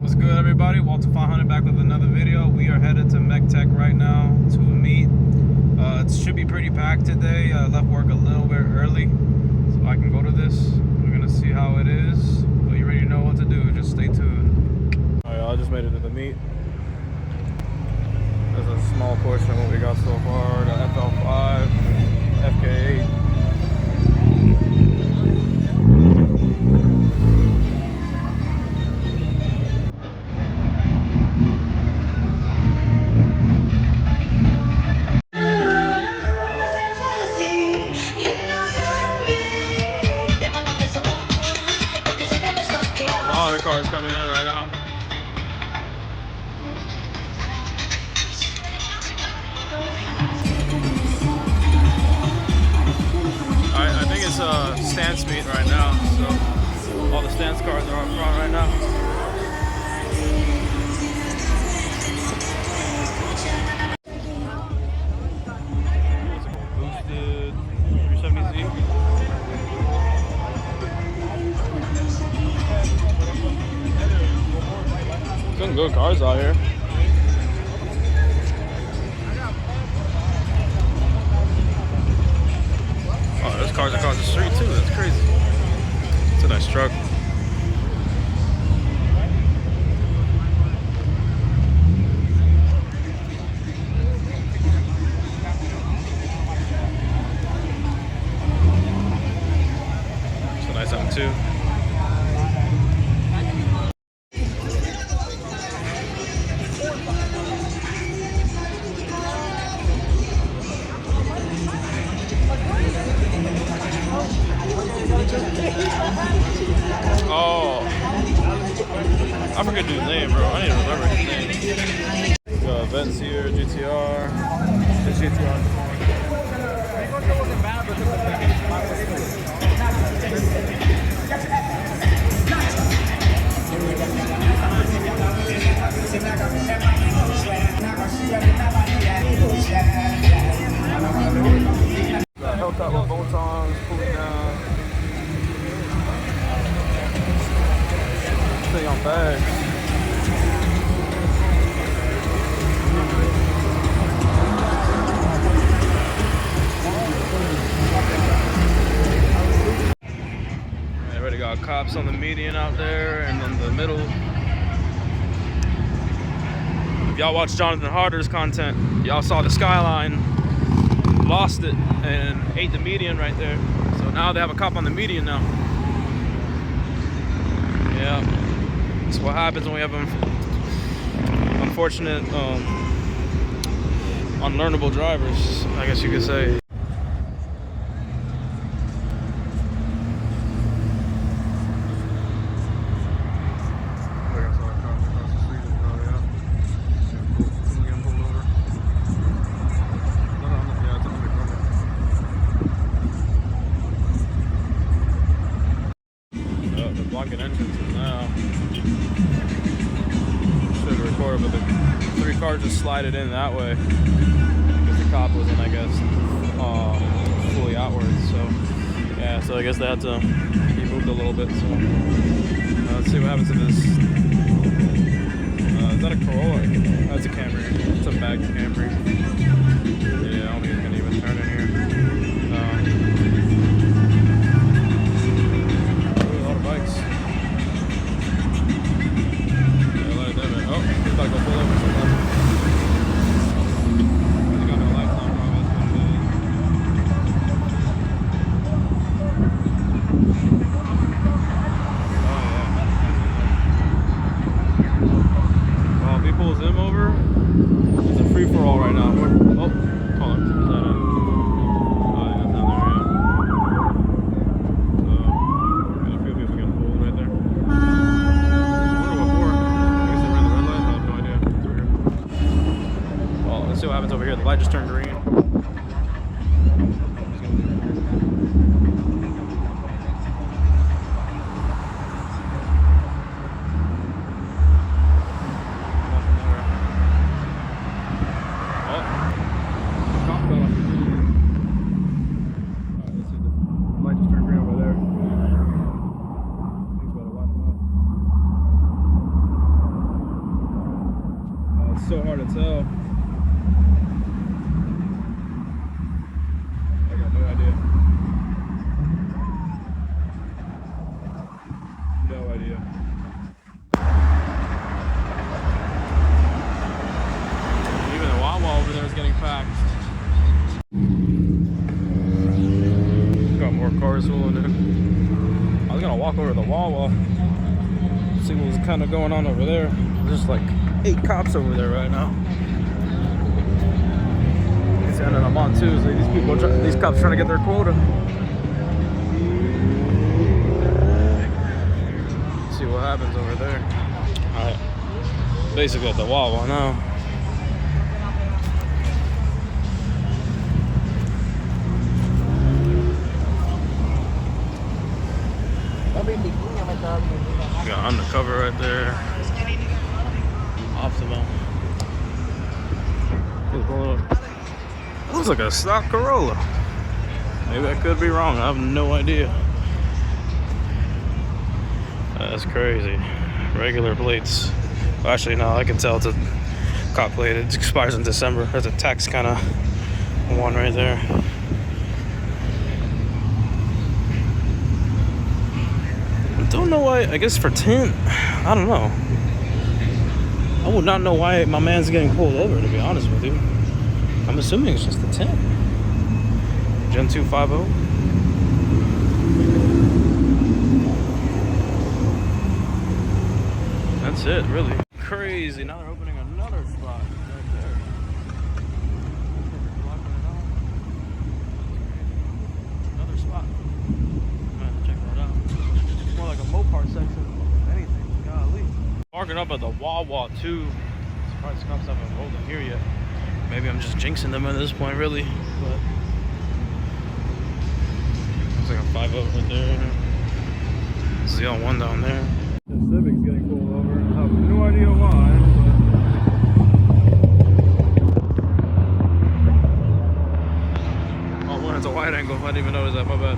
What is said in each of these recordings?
What's good, everybody? GT500 back with another video. We are headed to MechTech right now to a meet. It should be pretty packed today. I left work a little bit early so I can go to this. We're gonna see how it is, but you already know what to do. Just stay tuned. All right, I just made it to the meet. There's a small portion of what we got so far. The FL5, FK8. All the cars coming in right now. Alright, I think it's a stance meet right now, so all the stance cars are up front right now. Boosted 370Z. Some good cars out here. Oh, there's cars across the street too. That's crazy. It's a nice truck. It's a nice M2. Oh, I forget his name, bro. I need to remember his name. Got events here, GTR. The GTR. Got Hellcat with bolt-ons, pulling down. Thing on bags. They already got cops on the median out there and in the middle. If y'all watch Jonathan Harder's content, y'all saw the skyline, lost it, and ate the median right there. So now they have a cop on the median now. Yeah. That's what happens when we have unfortunate, unlearnable drivers, I guess you could say. They're blocking entrances now. Should have recorded, but the three cars just slided in that way because the cop wasn't, I guess, fully outwards. So yeah, so I guess they had to. He moved a little bit. So let's see what happens to this. Is that a Corolla? That's a Camry. It's a bagged Camry. Yeah, I don't think it's gonna even turn in here. A lot of bikes. Oh, he's about to go pull over somebody. He got no lights on, probably. Oh, yeah. Well, if he pulls him over, it's a free-for-all right now. Oh, hold on. Is that it? Oh, yeah, down there, yeah. So, got a few people getting pulled right there. Let's see what happens over here. The light just turned green. so hard to tell. I got no idea. No idea. Even the Wawa over there is getting packed. Got more cars rolling in. I was gonna walk over to the Wawa, see what was kind of going on over there. There's like 8 cops over there right now. It's the end of the month too, so these cops trying to get their quota. Let's see what happens over there. Alright, basically at the Wawa now. Got undercover right there. Optimal. Looks like a stock Corolla. Maybe I could be wrong. I have no idea. That's crazy. Regular plates. Well, actually, no, I can tell it's a cop plate. It expires in December. There's a tax kind of one right there. Don't know why. I guess for tint. I don't know. I would not know why my man's getting pulled over, to be honest with you. I'm assuming it's just the tint. GT500. That's it, really. Crazy. Now they're opening another spot right there. Another spot. I'm gonna have to check that out. It's more like a Mopar section, if anything. Golly. Parking up at the Wawa too. Surprised the cops haven't rolled in here yet. Maybe I'm just jinxing them at this point, really. But looks like a 5 over there. This is the only one down there. The Civic's getting pulled over. I have no idea why. But... oh, one, it's a wide angle. I didn't even notice that. My bad.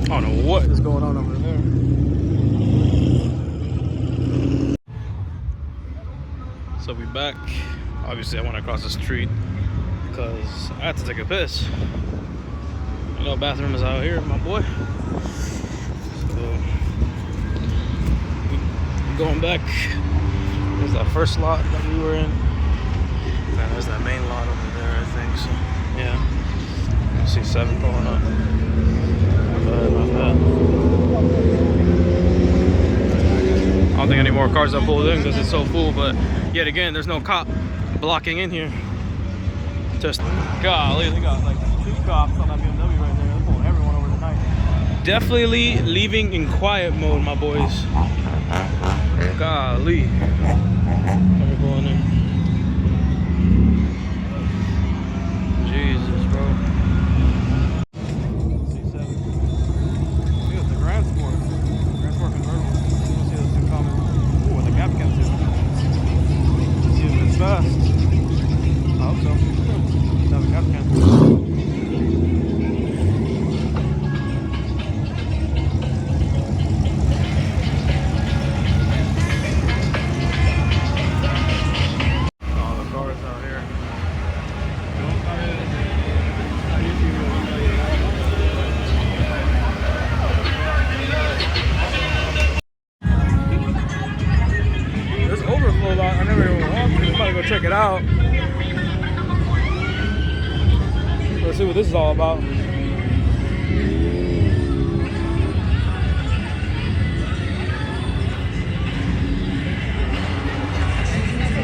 I don't know what is going on over there. So we back. Obviously I went across the street because I had to take a piss. You know, bathroom is out here, my boy. So I'm going back. There's that first lot that we were in. And there's that main lot over there, I think. So yeah. You see 7 pulling up. I don't think any more cars are pulled in because it's so full, but yet again, there's no cop blocking in here. Just, golly, they got like 2 cops on that BMW right there. They're pulling everyone over tonight. Definitely leaving in quiet mode, my boys. Golly. They're pulling in. Jesus, bro. Fast. I hope so. Have a gas can. All the cars out here. This overflow lot, I never even walked through. I'm about to go check it out. Let's see what this is all about.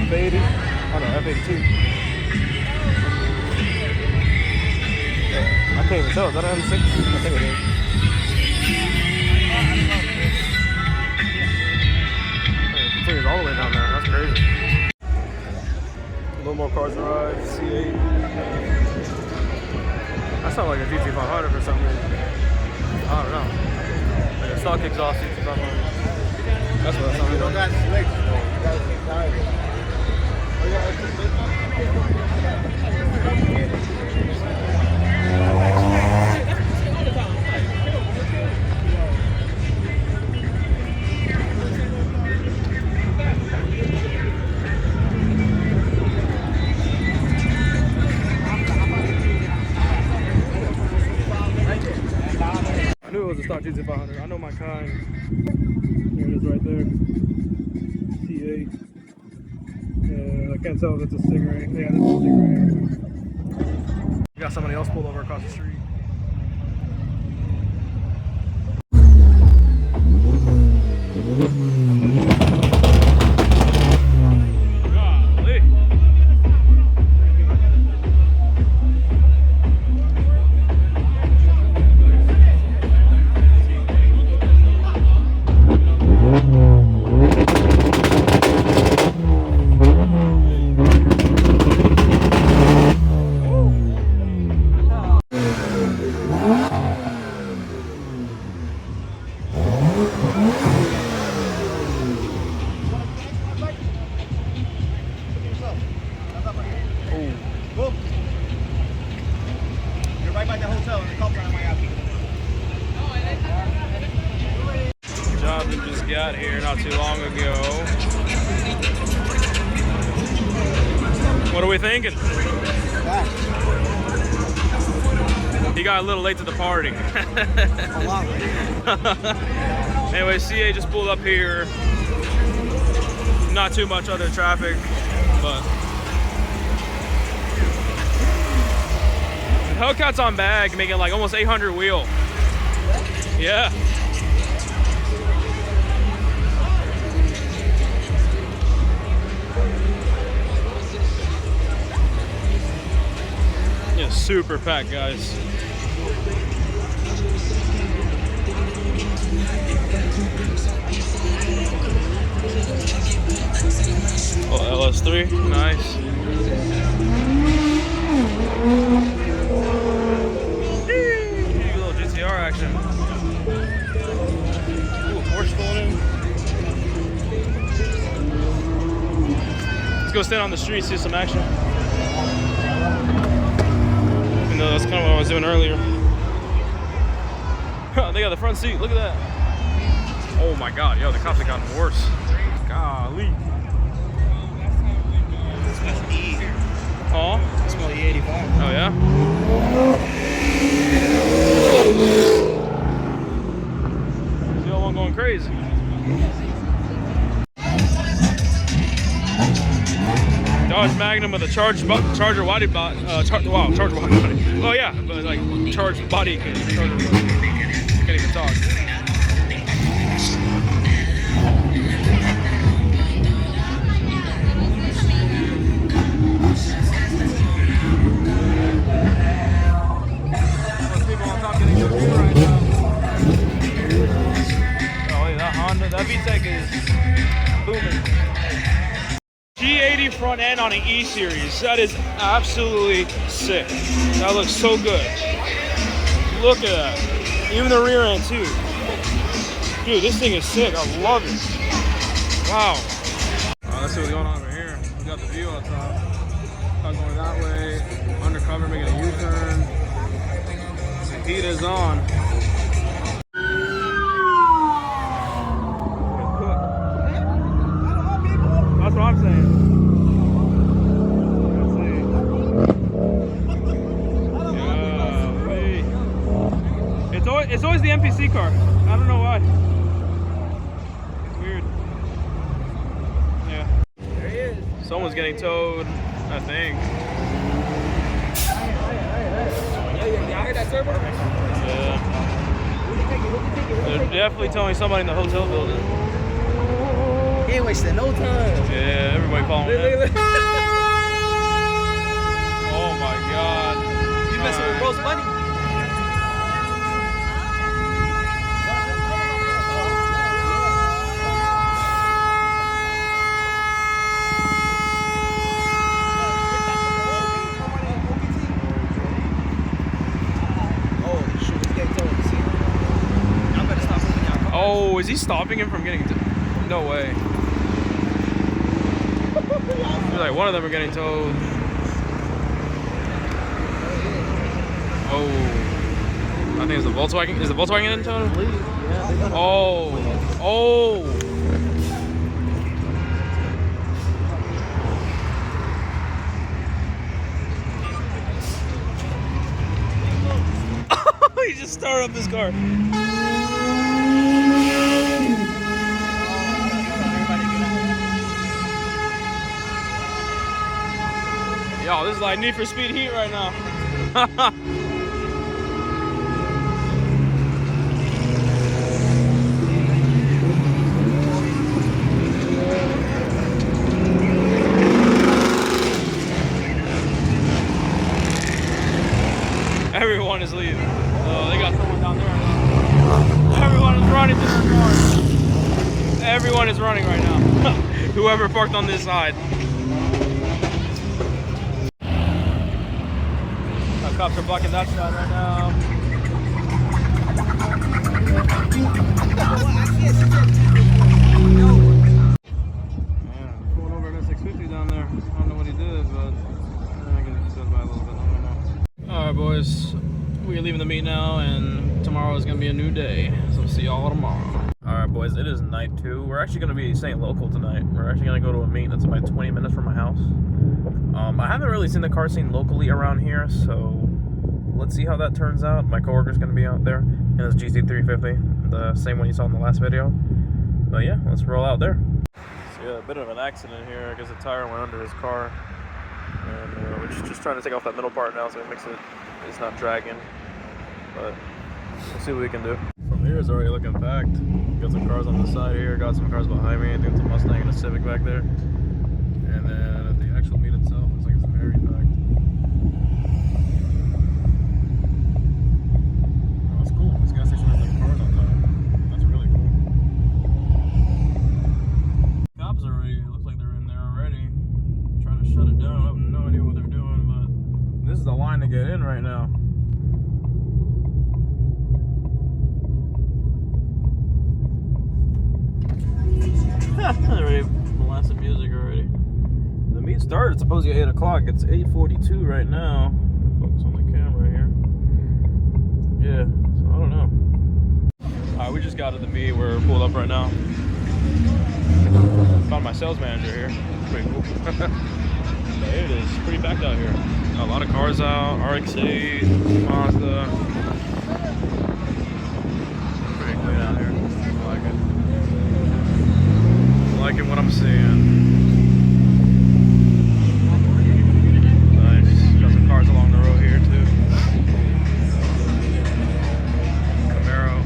F80. Oh no, F82. Yeah, I can't even tell. Is that an M6? I think it is. It continues all the way down there. That's crazy. A little more cars arrive. C8. That sounds like a GT500 for some reason. I don't know. Like a stock exhaust GT500. That's what I thought. You don't got slicks. You got some tires. Oh, yeah, extra slicks? I knew it was a stock GT500. I know my kind. There it is right there. C8. Yeah, I can't tell if it's a Stingray. Yeah, this is a Stingray. We got somebody else pulled over across the street. Golly. You're right by the hotel and the cops are on my ass. Jonathan just got here not too long ago. What are we thinking? He got a little late to the party. A lot late. Anyway, CA just pulled up here. Not too much other traffic, but Hellcat's on bag, making like almost 800 wheel. Yeah. Yeah, super packed, guys. Oh, LS3, nice. A little GTR action. Ooh, Porsche pulling in. Let's go stand on the street, see some action. Even though that's kind of what I was doing earlier. They got the front seat, look at that. Oh my god, yo, the cops have gotten worse. Golly. Huh? I smell the E85. Oh yeah? See all one going crazy. Dodge Magnum with a charger body bot. Charger body. Oh yeah, but like charged body kit. Can't even talk. That VTEC is booming. G80 front end on an E series. That is absolutely sick. That looks so good. Look at that. Even the rear end too. Dude, this thing is sick. I love it. Wow. Let's see what's going on over here. We got the view on top. I'm going that way. Undercover, making a U-turn. The heat is on. That's what I'm saying. Let's see. It's always the NPC car. I don't know why. It's weird. Yeah. There he is. Someone's getting towed, I think. Yeah, I heard that turbo. Yeah. They're definitely towing somebody in the hotel building. He ain't wasting no time. Yeah, everybody following him. Oh my god. You messing with bro's money. Oh, shoot, he's getting towed. See? Y'all better stop moving y'all cars. Oh, is he stopping him from getting No way. I feel like one of them are getting towed. Oh. I think it's the Volkswagen. Is the Volkswagen getting towed? Oh. Oh. He just started up his car. Yo, this is like Need for Speed Heat right now. Everyone is leaving. Oh, they got someone down there. Everyone is running to their cars. Everyone is running right now. Whoever parked on this side. Cops are blocking that side right now. Man, pulling over an S650 down there. I don't know what he did, but I can just go by a little bit. I don't know. Alright, boys. We're leaving the meet now, and tomorrow is going to be a new day. So we'll see y'all tomorrow. Alright, boys. It is night 2. We're actually going to be staying local tonight. We're actually going to go to a meet that's about 20 minutes from my house. I haven't really seen the car scene locally around here, so let's see how that turns out. My coworker's going to be out there in his GT350, the same one you saw in the last video. But yeah, let's roll out there. So yeah, a bit of an accident here. I guess a tire went under his car. And we're just trying to take off that middle part now so it makes it's not dragging. But we'll see what we can do. From here it's already looking packed. Got some cars on the side here, got some cars behind me. I think it's a Mustang and a Civic back there. And then at the actual meet itself, looks like it's very packed. Oh, that's cool. This gas station has like cars on top. That's really cool. Cops already, looks like they're in there already. Trying to shut it down. I have no idea what they're doing, but this is the line to get in right now. They're already blasting music already. The meet started supposedly at 8 o'clock. It's 8:42 right now. Focus on the camera here. Yeah, so I don't know. Alright, we just got to the meet. We're pulled up right now. Found my sales manager here. Pretty cool. But it is pretty packed out here. A lot of cars out. RX-8, Mazda. Pretty clean out here. I like it. Liking what I'm seeing. Nice. Got some cars along the road here too. Camaro.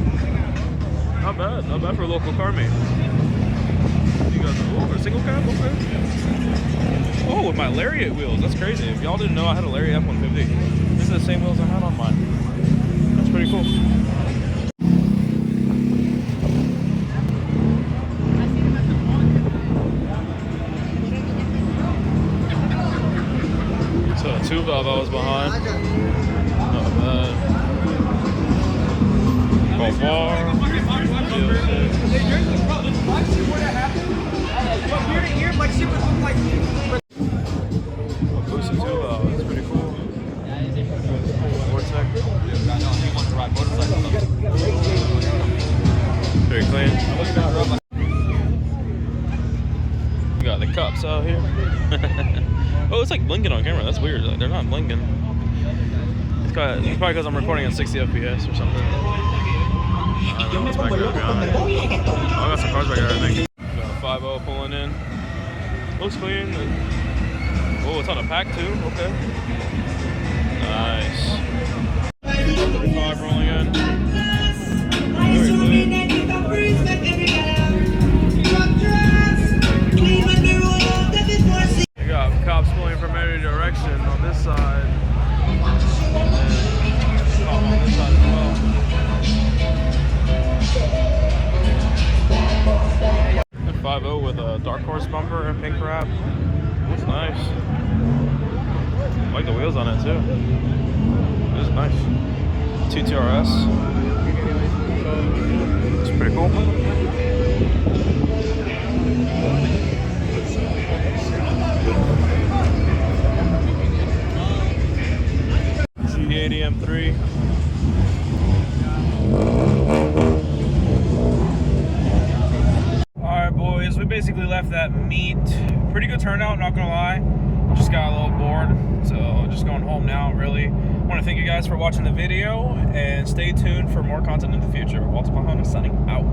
Not bad for a local car meet. You got a single cab, okay. Oh, with my Lariat wheels. That's crazy. If y'all didn't know, I had a Lariat F-150. This is the same wheels I had on mine. That's pretty cool. So 2 valve I was behind. Not bad. Go far. Boosted 2 valve. That's pretty cool. Vortex. Very clean. We got the cups out here. Oh, it's like blinking on camera. That's weird. Like, they're not blinking. It's probably because I'm recording at 60 FPS or something. I don't know what's back there, to be honest. Oh, I got some cars back there, I think. Got a 5.0 pulling in. Looks clean. Oh, it's on a pack too. Okay. Nice. 35 rolling in. Very clean. You got cops pulling from every direction on this side. And then cop on this side as well. And 5.0 with a dark horse bumper and pink wrap. Looks nice. I like the wheels on it too. It is nice. 2TRS. It's pretty cool. G80 M3. Alright boys, we basically left that meet. Pretty good turnout, not gonna lie. Just got a little bored, so just going home now, really. I want to thank you guys for watching the video, and stay tuned for more content in the future. Walter Pahana signing out.